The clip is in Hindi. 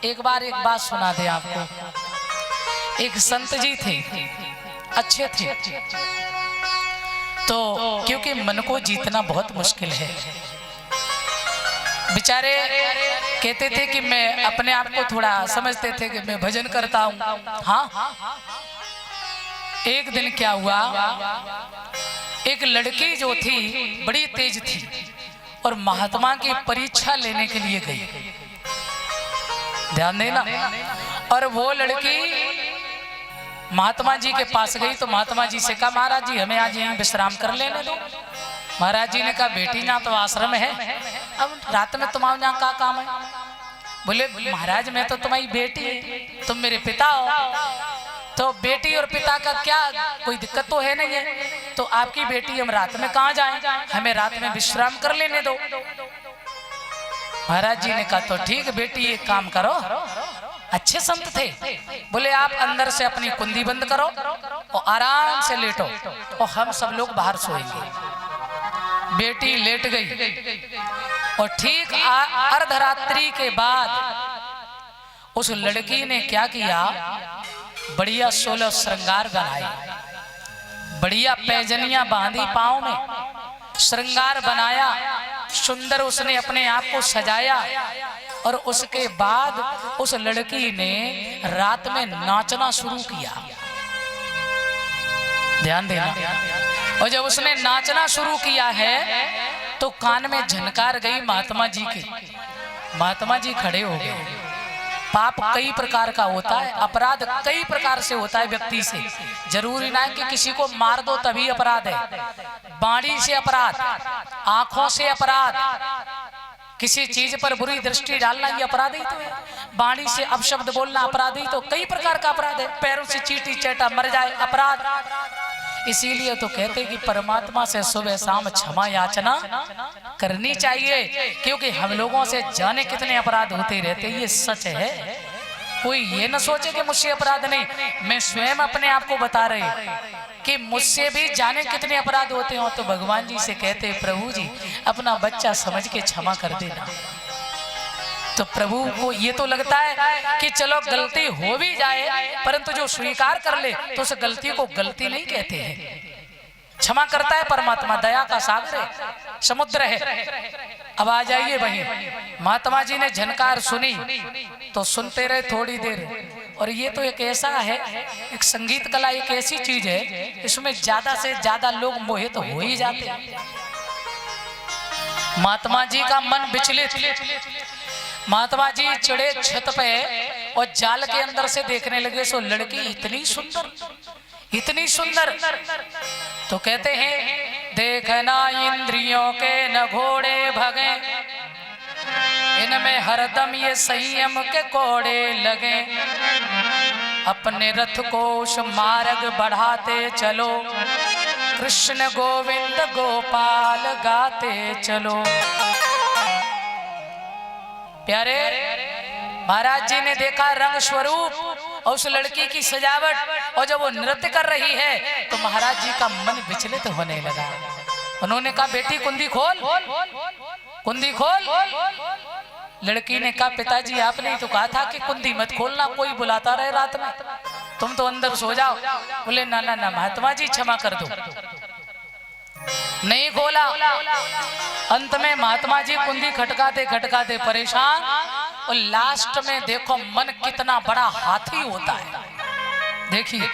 एक बार एक बात सुना दे आपको। एक संत जी थे, अच्छे थे, तो क्योंकि मन को जीतना बहुत मुश्किल है, बेचारे कहते थे कि मैं अपने आप को थोड़ा समझते थे कि मैं भजन करता हूँ। हाँ, एक दिन क्या हुआ, एक लड़की जो थी बड़ी तेज थी और महात्मा की परीक्षा लेने के लिए गई, ध्यान देना। और वो लड़की महात्मा जी के पास गई तो महात्मा जी से कहा, महाराज जी हमें आज यहीं विश्राम कर लेने दो। महाराज जी ने कहा, बेटी ना तो आश्रम है, अब रात में तुम्हारा यहाँ का काम है? बोले महाराज मैं तो तुम्हारी बेटी, तुम मेरे पिता हो, तो बेटी और पिता का क्या कोई दिक्कत तो है नहीं है, तो आपकी बेटी हम रात में कहाँ जाएं, हमें रात में विश्राम कर लेने दो। महाराज जी ने कहा तो ठीक बेटी एक काम करो, अच्छे संत थे, बोले आप अंदर से अपनी कुंडी बंद करो और आराम से लेटो और हम सब लोग बाहर सोएंगे। बेटी लेट गई और ठीक अर्धरात्रि के बाद उस लड़की ने क्या किया, बढ़िया 16 श्रृंगार बनाए, बढ़िया पैजनियां बांधी पांव में, श्रृंगार बनाया, सुंदर उसने अपने आप को सजाया। और उसके बाद उस लड़की ने रात में नाचना शुरू किया, ध्यान देना। और जब उसने नाचना शुरू किया है तो कान में झनकार गई महात्मा जी की। महात्मा जी खड़े हो गए। पाप कई प्रकार का होता है, अपराध कई प्रकार से होता है व्यक्ति से, जरूरी ना है कि किसी को मार दो तभी अपराध है। बाणी से अपराध, आंखों से अपराध, किसी चीज पर बुरी दृष्टि डालना ये अपराध ही तो है। बाणी से अपशब्द बोलना अपराध ही तो, कई प्रकार का अपराध है। पैरों से चींटी चैटा मर जाए अपराध। इसीलिए तो कहते कि परमात्मा से सुबह शाम क्षमा याचना करनी चाहिए, क्योंकि हम लोगों से जाने कितने अपराध होते रहते, ये सच है। कोई ये न सोचे कि मुझसे अपराध नहीं, मैं स्वयं अपने आप को बता रही कि मुझसे भी जाने कितने अपराध होते हो। तो भगवान जी से कहते प्रभु जी अपना बच्चा समझ के क्षमा कर देना। तो प्रभु को ये तो लगता है कि चलो गलती हो भी जाए, परंतु जो स्वीकार कर ले तो उस गलती को गलती नहीं कहते हैं, क्षमा करता है परमात्मा। दया का सागर है, समुद्र है। अब आ जाइए वहीं, महात्मा जी ने झनकार सुनी तो सुनते रहे थोड़ी देर। और ये तो एक ऐसा है, एक संगीत कला एक ऐसी चीज है, इसमें ज्यादा से ज्यादा लोग मोहित हो ही जाते हैं। महात्मा जी का मन विचलित, महात्मा जी चढ़े छत पे और जाल के अंदर से देखने लगे, सो लड़की इतनी सुंदर, इतनी सुंदर। तो कहते हैं देखना इंद्रियों के न घोड़े भगे, इनमें हरदम ये संयम के कोड़े लगे। अपने रथ को उस मार्ग बढ़ाते चलो, कृष्ण गोविंद गोपाल गाते चलो। प्यारे महाराज जी ने देखा रंग स्वरूप और उस लड़की की सजावट, और जब वो नृत्य कर रही है तो महाराज जी का मन विचलित होने लगा। उन्होंने कहा बेटी कुंडी खोल, कुंडी खोल। लड़की ने कहा पिताजी आपने तो कहा था कि कुंडी मत खोलना, कोई बुलाता रहे रात में, तुम तो अंदर सो जाओ। बोले ना ना ना महात्मा जी क्षमा कर दो। नहीं खोला। अंत में महात्मा जी कुंडी खटकाते खटकाते परेशान, और लास्ट में देखो मन कितना बड़ा हाथी होता है, देखिए।